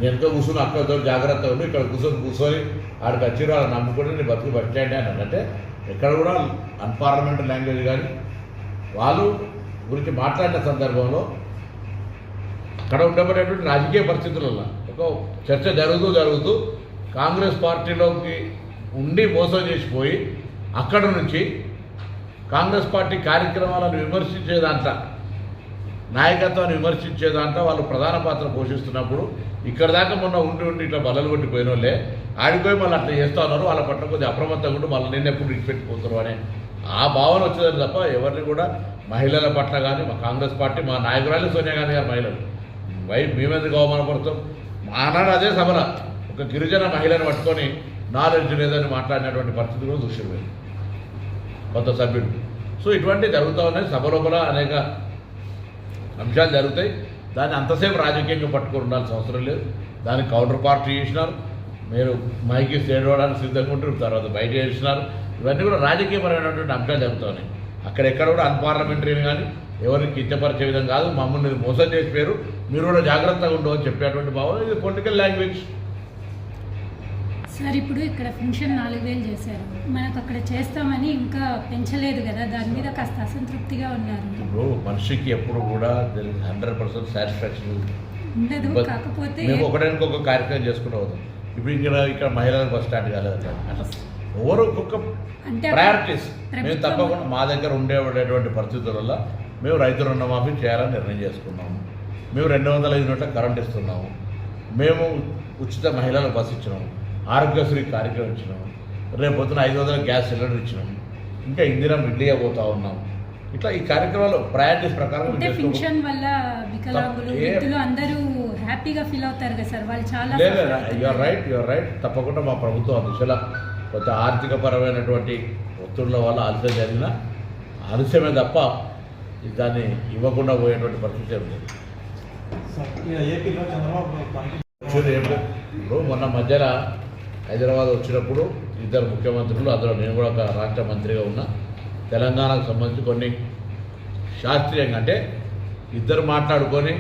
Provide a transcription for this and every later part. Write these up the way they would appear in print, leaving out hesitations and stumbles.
ఎంతో కూర్చుని అక్కడితో జాగ్రత్తగా ఉండి ఇక్కడ కూర్చొని ఆడికి వచ్చి వాళ్ళు నమ్ముకుంటే నేను బతుకు బస్ స్టాండ్ అని అంటే ఎక్కడ కూడా అన్పార్లమెంటరీ లాంగ్వేజ్ కానీ వాళ్ళు గురించి మాట్లాడిన సందర్భంలో అక్కడ ఉండబడేటువంటి రాజకీయ పరిస్థితులలో ఒక చర్చ జరుగుతూ కాంగ్రెస్ పార్టీలోకి ఉండి మోసం చేసిపోయి అక్కడ నుంచి కాంగ్రెస్ పార్టీ కార్యక్రమాలను విమర్శించేదంతా నాయకత్వాన్ని విమర్శించేదంతా వాళ్ళు ప్రధాన పాత్ర పోషిస్తున్నప్పుడు ఇక్కడ దాకా మొన్న ఉండి ఇట్లా బలలు కొట్టిపోయిన వాళ్ళే ఆడిపోయి మళ్ళీ అట్లా చేస్తూ ఉన్నారు. వాళ్ళ పట్ల కొద్దిగా అప్రమత్తంగా ఉండి మళ్ళీ నేను ఎప్పుడు విడిచిపెట్టిపోతారు అనే ఆ భావన వచ్చేదని తప్ప ఎవరిని కూడా మహిళల పట్ల కానీ మా కాంగ్రెస్ పార్టీ మా నాయకురాలు సోనియా గాంధీ గారు మహిళలు మేమెందుకు అవమానపడతాం. ఆనాడు అదే సభల ఒక గిరిజన మహిళను పట్టుకొని నాలెడ్జ్ లేదని మాట్లాడినటువంటి పరిస్థితులు దృశ్యమైంది కొంత సభ్యులు. సో ఇటువంటివి జరుగుతూ ఉన్నాయి. సభ లోపల అనేక అంశాలు జరుగుతాయి. దాన్ని అంతసేపు రాజకీయంగా పట్టుకొని ఉండాల్సిన అవసరం లేదు. దానికి కౌంటర్ పార్టీ చేసినారు, మీరు మైకి చేయడానికి సిద్ధంగా ఉంటారు, తర్వాత బయట చేసినారు. ఇవన్నీ కూడా రాజకీయపరమైనటువంటి అంశాలు జరుగుతున్నాయి. అక్కడెక్కడ కూడా అన్పార్లమెంటరీ కానీ ఎవరికి కించపరిచే విధంగా కాదు. మమ్మల్ని మోసం చేసిపోయారు, మీరు కూడా జాగ్రత్తగా ఉండవు అని చెప్పేటువంటి భావన ఇది పొలిటికల్ లాంగ్వేజ్. సార్ ఇప్పుడు ఇక్కడ పెన్షన్ 4,000 చేశారు, మనకు అక్కడ చేస్తామని ఇంకా పెంచలేదు కదా, దాని మీద కాస్త అసంతృప్తిగా ఉన్నారు. ఇప్పుడు మనిషికి ఎప్పుడు కూడా 100% సాటిస్ఫాక్షన్ ఉండదు. కాకపోతే మేము ఒకడానికి ఒక కార్యక్రమం చేసుకుంటూ అవుతాం. ఇప్పుడు ఇక్కడ మహిళలకు బస్ స్టాండ్ కాలేదు అట్లా ఎవరు ఒక్కొక్క ప్రయారిటీస్. మేము తప్పకుండా మా దగ్గర ఉండేటువంటి పరిస్థితుల వల్ల మేము రైతు రుణమాఫీ చేయాలని నిర్ణయం చేసుకున్నాము. మేము 200 యూనిట్ల కరెంట్ ఇస్తున్నాము. మేము ఉచిత మహిళలకు బస్సు ఇచ్చినాము, ఆరోగ్యశ్రీ కార్యక్రమం ఇచ్చినాము, రేపు పొద్దున 500 గ్యాస్ సిలిండర్ ఇచ్చినాము, ఇంకా ఇందిరా మిడ్లీ పోతా ఉన్నాము. ఇట్లా ఈ కార్యక్రమాలు ప్రయారిటీస్ ప్రకారం పెన్షన్ వల్ల వికలాంగులు వృద్ధులు అందరూ హ్యాపీగా ఫీల్ అవుతారు కదా సార్, వాళ్ళు చాలా యూఆర్ రైట్. తప్పకుండా మా ప్రభుత్వం ఆ దిశలో కొంత ఆర్థికపరమైనటువంటి ఒత్తిళ్ల వల్ల ఆలస్యం జరిగిన ఆలస్యమే తప్ప దాన్ని ఇవ్వకుండా పోయేటువంటి పరిస్థితి ఉంది. ఇప్పుడు మొన్న మధ్యన హైదరాబాద్ వచ్చినప్పుడు 2 ముఖ్యమంత్రులు, అందులో నేను కూడా ఒక రాష్ట్ర మంత్రిగా ఉన్నా, తెలంగాణకు సంబంధించి కొన్ని శాస్త్రీయంగా అంటే ఇద్దరు మాట్లాడుకొని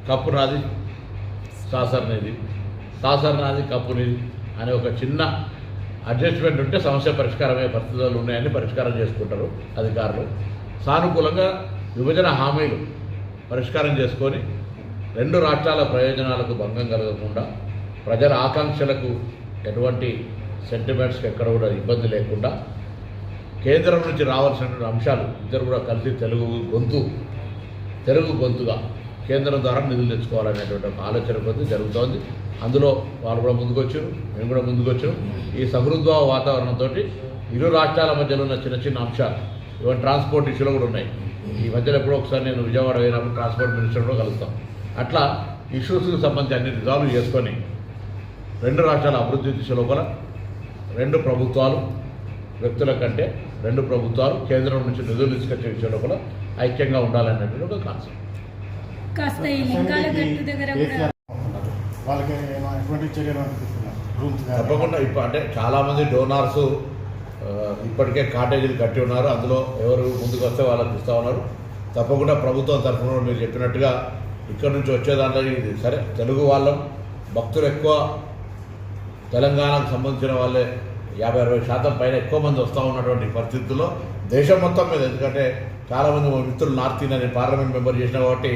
కప్పు నాది సాసర్ నీది, సాసర్ నాది కప్పు నీది అనే ఒక చిన్న అడ్జస్ట్మెంట్ ఉంటే సమస్య పరిష్కారమయ్యే పరిస్థితులు ఉన్నాయని పరిష్కారం చేసుకుంటారు అధికారులు. సానుకూలంగా విభజన హామీలు పరిష్కారం చేసుకొని 2 రాష్ట్రాల ప్రయోజనాలకు భంగం కలగకుండా, ప్రజల ఆకాంక్షలకు ఎటువంటి సెంటిమెంట్స్కి ఎక్కడ కూడా ఇబ్బంది లేకుండా కేంద్రం నుంచి రావాల్సినటువంటి అంశాలు ఇద్దరు కూడా కలిసి తెలుగు గొంతుగా కేంద్రం ద్వారా నిధులు తెచ్చుకోవాలనేటువంటి ఒక ఆలోచన కొద్ది జరుగుతోంది. అందులో వాళ్ళు కూడా ముందుకొచ్చారు, మేము కూడా ముందుకొచ్చాం. ఈ సమృద్ధ వాతావరణంతో 2 రాష్ట్రాల మధ్యలో ఉన్న చిన్న అంశాలు, ఇవన్నీ ట్రాన్స్పోర్ట్ ఇష్యూలు కూడా ఉన్నాయి. ఈ మధ్యలో ఎప్పుడో ఒకసారి నేను విజయవాడ అయినప్పుడు ట్రాన్స్పోర్ట్ మినిస్టర్ కూడా కలుస్తాం. అట్లా ఇష్యూస్కి సంబంధించి అన్ని రిజాల్వ్ చేసుకొని 2 రాష్ట్రాల అభివృద్ధి దిశ లోపల 2 ప్రభుత్వాలు వ్యక్తుల కంటే 2 ప్రభుత్వాలు కేంద్రం నుంచి నిధులు తీసుకొచ్చే విషయం లోపల ఐక్యంగా ఉండాలనేటువంటి ఒక కాన్సెప్ట్. తప్పకుండా ఇప్పుడు అంటే చాలామంది డోనార్స్ ఇప్పటికే కాటేజీలు కట్టి ఉన్నారు. అందులో ఎవరు ముందుకు వస్తే వాళ్ళకి ఇస్తూ ఉన్నారు. తప్పకుండా ప్రభుత్వం తరఫున మీరు చెప్పినట్టుగా ఇక్కడ నుంచి వచ్చేదాంట్లో ఇది సరే తెలుగు వాళ్ళం భక్తులు ఎక్కువ, తెలంగాణకు సంబంధించిన వాళ్ళే 50-60% పైన ఎక్కువ మంది వస్తూ ఉన్నటువంటి పరిస్థితుల్లో దేశం మొత్తం మీద, ఎందుకంటే చాలామంది మా మిత్రులు నార్త్ ఇండియా నేను పార్లమెంట్ మెంబర్ చేసిన కాబట్టి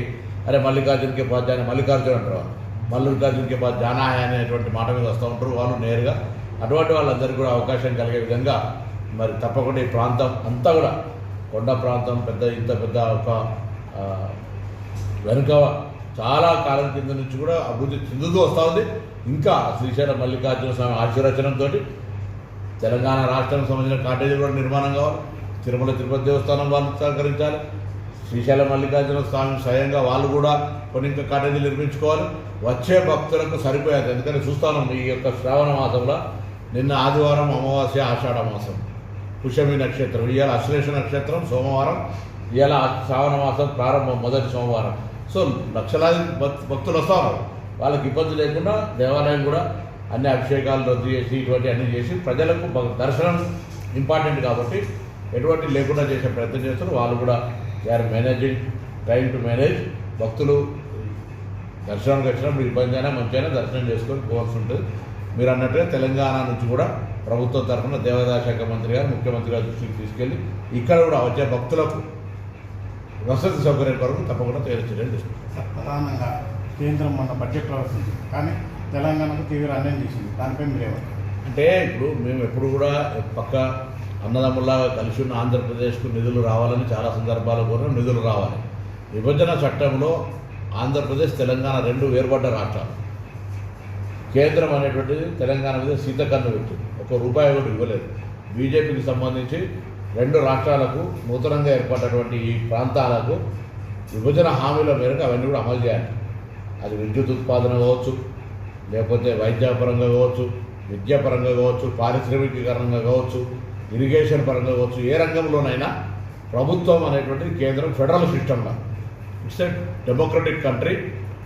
అరే మల్లికార్జునకే పాస్ జానా, మల్లికార్జున అంటారు వాళ్ళు, మల్లికార్జునకే పాస్ జానా అనేటువంటి మాట మీద వస్తూ ఉంటారు వాళ్ళు నేరుగా. అటువంటి వాళ్ళందరికీ కూడా అవకాశం కలిగే విధంగా మరి తప్పకుండా ఈ ప్రాంతం అంతా కూడా కొండ ప్రాంతం ఇంత పెద్ద ఒక వెనుక చాలా కాలం కింద నుంచి కూడా అభివృద్ధి చెందుతూ వస్తూ ఉంది. ఇంకా శ్రీశైలం మల్లికార్జున స్వామి ఆశీర్వచనంతో తెలంగాణ రాష్ట్రానికి సంబంధించిన కాటేజీలు కూడా నిర్మాణం కావాలి. తిరుమల తిరుపతి దేవస్థానం వాళ్ళు సహకరించాలి. శ్రీశైలం మల్లికార్జున స్వామి స్వయంగా వాళ్ళు కూడా కొన్ని ఇంకా కాటేజీలు నిర్మించుకోవాలి. వచ్చే భక్తులకు సరిపోయేది. ఎందుకంటే చూస్తాను ఈ యొక్క శ్రావణ మాసంలో నిన్న ఆదివారం అమావాస్య ఆషాఢ మాసం పుష్యమి నక్షత్రం, ఇవాళ అశ్లేష నక్షత్రం సోమవారం, ఇవాళ శ్రావణ మాసం ప్రారంభం మొదటి సోమవారం. సో లక్షలాది భక్తులు వస్తారు. వాళ్ళకి ఇబ్బంది లేకుండా దేవాలయం కూడా అన్ని అభిషేకాలు రద్దు చేసి ఇటువంటి అన్నీ చేసి ప్రజలకు దర్శనం ఇంపార్టెంట్ కాబట్టి ఎటువంటి లేకుండా చేసే ప్రయత్నం చేస్తారు. వాళ్ళు కూడా they are managing, trying to manage. భక్తులు దర్శనానికి వచ్చినప్పుడు ఇబ్బంది అయినా మంచి అయినా దర్శనం చేసుకొని పోవాల్సి ఉంటుంది. మీరు అన్నట్టుగా తెలంగాణ నుంచి కూడా ప్రభుత్వం తరఫున దేవాదాయ శాఖ మంత్రి గారు, ముఖ్యమంత్రి గారు దృష్టికి తీసుకెళ్ళి ఇక్కడ కూడా వచ్చే భక్తులకు వసతి సౌకర్యం కొరకు తప్పకుండా తేలిక చర్యలు తీసుకుంటారు. ప్రధానంగా కేంద్రం మన బడ్జెట్లో వస్తుంది, కానీ తెలంగాణకు తీవ్ర అన్యాయం చేసింది. దానిపై మీరేవారు? అంటే ఇప్పుడు మేము ఎప్పుడు కూడా పక్క అన్నదమ్ముల్లాగా కలిసి ఉన్న ఆంధ్రప్రదేశ్కు నిధులు రావాలని చాలా సందర్భాలు కూడా నిధులు రావాలి. విభజన చట్టంలో ఆంధ్రప్రదేశ్ తెలంగాణ రెండు వేరుపడ్డ రాష్ట్రాలు. కేంద్రం అనేటువంటిది తెలంగాణ మీద సీతకన్ను పెట్టింది, ₹1 కూడా ఇవ్వలేదు. బీజేపీకి సంబంధించి రెండు రాష్ట్రాలకు నూతనంగా ఏర్పడినటువంటి ఈ ప్రాంతాలకు విభజన హామీల మేరకు అవన్నీ కూడా అమలు చేయాలి. అది విద్యుత్ ఉత్పాదన కావచ్చు, లేకపోతే వైద్యపరంగా కావచ్చు, విద్యాపరంగా కావచ్చు, పారిశ్రామికీకరణంగా కావచ్చు, ఇరిగేషన్ పరంగా కావచ్చు, ఏ రంగంలోనైనా ప్రభుత్వం అనేటువంటిది కేంద్రం ఫెడరల్ సిస్టంలో, it's a democratic country.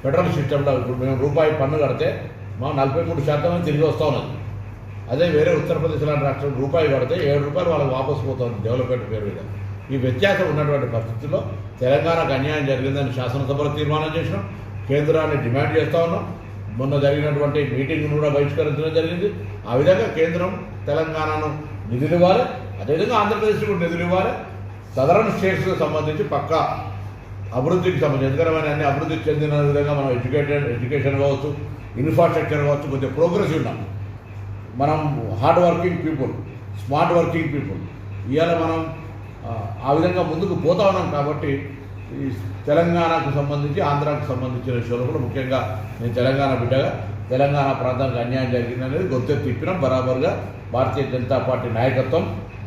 Federal సిస్టంలో ఇప్పుడు మేము రూపాయి పన్ను కడితే మా 43% తిరిగి వస్తూ ఉన్నది. అదే వేరే ఉత్తరప్రదేశ్ లాంటి రాష్ట్రం రూపాయి కడితే ₹7 వాళ్ళకి వాపసు పోతుంది డెవలప్మెంట్ పేరు మీద. ఈ వ్యత్యాసం ఉన్నటువంటి పరిస్థితుల్లో తెలంగాణకు అన్యాయం జరిగిందని శాసనసభలో తీర్మానం చేసినాం, కేంద్రాన్ని డిమాండ్ చేస్తూ ఉన్నాం. మొన్న జరిగినటువంటి మీటింగ్ను కూడా బహిష్కరించడం జరిగింది. ఆ విధంగా కేంద్రం తెలంగాణను నిధులు ఇవ్వాలి, అదేవిధంగా ఆంధ్రప్రదేశ్ కూడా నిధులు ఇవ్వాలి. సదరన్ స్టేట్స్కి సంబంధించి పక్కా అభివృద్ధికి సంబంధించి ఎందుకంటే అన్ని అభివృద్ధి చెందిన విధంగా మనం ఎడ్యుకేషన్ కావచ్చు, ఇన్ఫ్రాస్ట్రక్చర్ కావచ్చు, కొద్దిగా ప్రోగ్రెస్ ఉన్నాం. మనం hard working people, smart working people, ఇవాళ మనం ఆ విధంగా ముందుకు పోతా ఉన్నాం. కాబట్టి ఈ తెలంగాణకు సంబంధించి ఆంధ్రాకు సంబంధించిన విషయంలో కూడా ముఖ్యంగా నేను తెలంగాణ బిడ్డగా తెలంగాణ ప్రాంతానికి అన్యాయం జరిగిందనేది గొంతెత్తి తిప్పినాం. బరాబర్గా భారతీయ జనతా పార్టీ నాయకత్వం,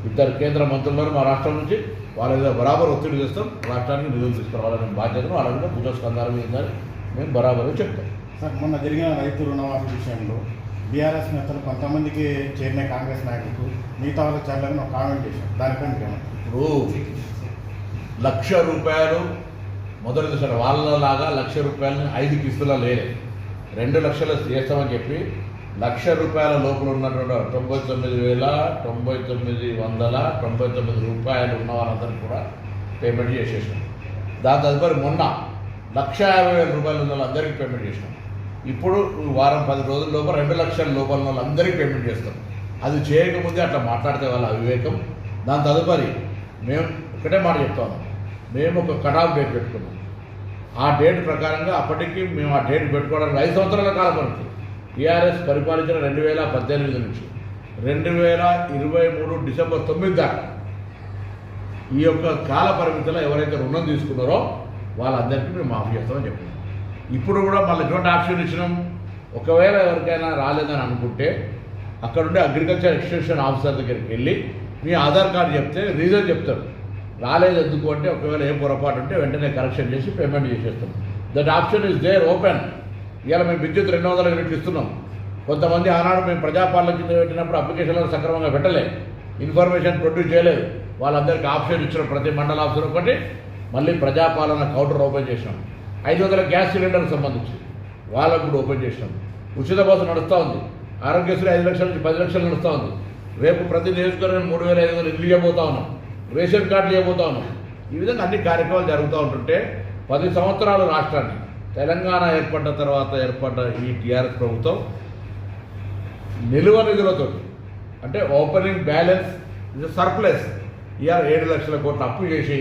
ఇద్దరు కేంద్ర మంత్రులను మా రాష్ట్రం నుంచి వాళ్ళ మీద బరాబర్ ఒత్తిడి చేస్తాం. రాష్ట్రానికి నిధులు తీసుకురావాలనే బాధ్యతను వాళ్ళ మీద భుజస్కంధాల మీద ఉందని మేము బరాబర్గా చెప్తాం. సార్, మొన్న జరిగిన రైతు రుణమాఫీ విషయంలో బీఆర్ఎస్ నేతలు కొంతమందికి చేరిన కాంగ్రెస్ నాయకులకు మిగతా వాళ్ళకి చేయాలని ఒక కామెంట్ చేశారు. దానిపై మీరేమంటారు? ఇప్పుడు ₹1,00,000 మొదటి దశలో వాళ్ళలాగా ₹1,00,000 5 కిస్తులా లేదు, 2 లక్షలు చేస్తామని చెప్పి ₹1,00,000 లోపల ఉన్నటువంటి 99,999 ఉన్న వాళ్ళందరికీ కూడా పేమెంట్ చేసేసాం. దాని తదుపరి మొన్న ₹1,50,000 ఉన్న వాళ్ళందరికీ పేమెంట్ చేసినాం. ఇప్పుడు వారం 10 రోజుల లోపల 2 లక్షల లోపల ఉన్న వాళ్ళందరికీ పేమెంట్ చేస్తాం. అది చేయకముందే అట్లా మాట్లాడితే వాళ్ళ అవివేకం. దాని తదుపరి మేము ఒకటే మాట చెప్తాము, మేము ఒక కటాఫ్ డేట్ పెట్టుకున్నాం. ఆ డేట్ ప్రకారంగా అప్పటికి మేము ఆ డేట్ పెట్టుకోవడానికి 5 సంవత్సరాల కాలం పడుతుంది. టీఆర్ఎస్ పరిపాలించిన 2018 నుంచి 2023 డిసెంబర్ 9 దాకా ఈ యొక్క కాల పరిమితిలో ఎవరైతే రుణం తీసుకున్నారో వాళ్ళందరికీ మేము మాఫీ చేస్తామని చెప్పినాం. ఇప్పుడు కూడా మళ్ళీ ఎటువంటి ఆప్షన్ ఇచ్చినాం, ఒకవేళ ఎవరికైనా రాలేదని అనుకుంటే అక్కడుండే అగ్రికల్చర్ ఎక్స్టెన్షన్ ఆఫీసర్ దగ్గరికి వెళ్ళి మీ ఆధార్ కార్డు చెప్తే రీజన్ చెప్తారు. రాలేదు ఎందుకు అంటే ఒకవేళ ఏ పొరపాటు ఉంటే వెంటనే కరెక్షన్ చేసి పేమెంట్ చేసేస్తాం. That option is there open. ఇవాళ మేము విద్యుత్ 200 యూనిట్లు ఇస్తున్నాం. కొంతమంది ఆనాడు మేము ప్రజాపాలన కింద పెట్టినప్పుడు అప్లికేషన్లను సక్రమంగా పెట్టలేదు, ఇన్ఫర్మేషన్ ప్రొడ్యూస్ చేయలేదు. వాళ్ళందరికీ ఆప్షన్ ఇచ్చిన ప్రతి మండల ఆఫీసర్ ఒకటి మళ్ళీ ప్రజాపాలన కౌంటర్ ఓపెన్ చేసినాం. 500 గ్యాస్ సిలిండర్కి సంబంధించి వాళ్ళకు కూడా ఓపెన్ చేసినాం. ఉచిత బస్సు నడుస్తూ ఉంది. ఆరోగ్యశ్రీ 5 లక్షల నుంచి 10 లక్షలు నడుస్తూ ఉంది. రేపు ప్రతి నియోజకవర్గం 3,500 ఇల్లు ఇవ్వబోతా ఉన్నాం, రేషన్ కార్డులు ఇవ్వబోతా ఉన్నాం. ఈ విధంగా అన్ని కార్యక్రమాలు జరుగుతూ ఉంటుంటే 10 సంవత్సరాలు రాష్ట్రాన్ని తెలంగాణ ఏర్పడ్డ తర్వాత ఏర్పడ్డ ఈ టీఆర్ఎస్ ప్రభుత్వం నిలువ నిధులతో అంటే ఓపెనింగ్ బ్యాలెన్స్ సర్ప్లస్ ఇవాళ 7 లక్షల కోట్ల అప్పు చేసి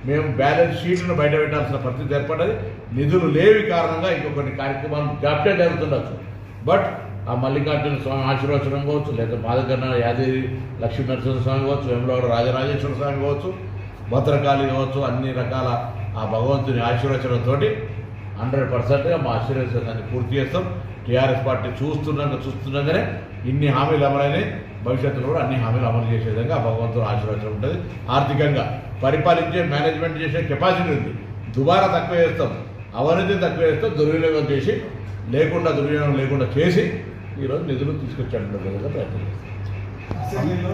మేము బ్యాలెన్స్ షీట్ను బయట పెట్టాల్సిన పరిస్థితి ఏర్పడ్డది. నిధులు లేవి కారణంగా ఇంకొకటి కార్యక్రమాలు జాప్యం జరుగుతుండొచ్చు. బట్ ఆ మల్లికార్జున స్వామి ఆశీర్వచనం కావచ్చు, లేదా మా దగ్గర యాదగిరి లక్ష్మీ నరసింహ స్వామి కావచ్చు, వేములవాడ రాజరాజేశ్వర స్వామి కావచ్చు, భద్రకాళి కావచ్చు, అన్ని రకాల ఆ భగవంతుని ఆశీర్వచనంతో 100%గా మా ఆశీర్వచనాన్ని పూర్తి చేస్తాం. టీఆర్ఎస్ పార్టీ చూస్తుండగానే ఇన్ని హామీలు అమలైనాయి, భవిష్యత్తులో కూడా అన్ని హామీలు అమలు చేసే విధంగా ఆ భగవంతుడు ఆశీర్వచనం ఉంటుంది. ఆర్థికంగా పరిపాలించే మేనేజ్మెంట్ చేసే కెపాసిటీ ఉంది. దుబారా తక్కువ చేస్తాం, అవినీతి తక్కువ చేస్తాం, దుర్వినియోగం చేసి దుర్వినియోగం లేకుండా చేసి ఈరోజు నిధులు తీసుకొచ్చేటువంటి విధంగా ప్రయత్నం చేస్తాం. అసెంబ్లీలో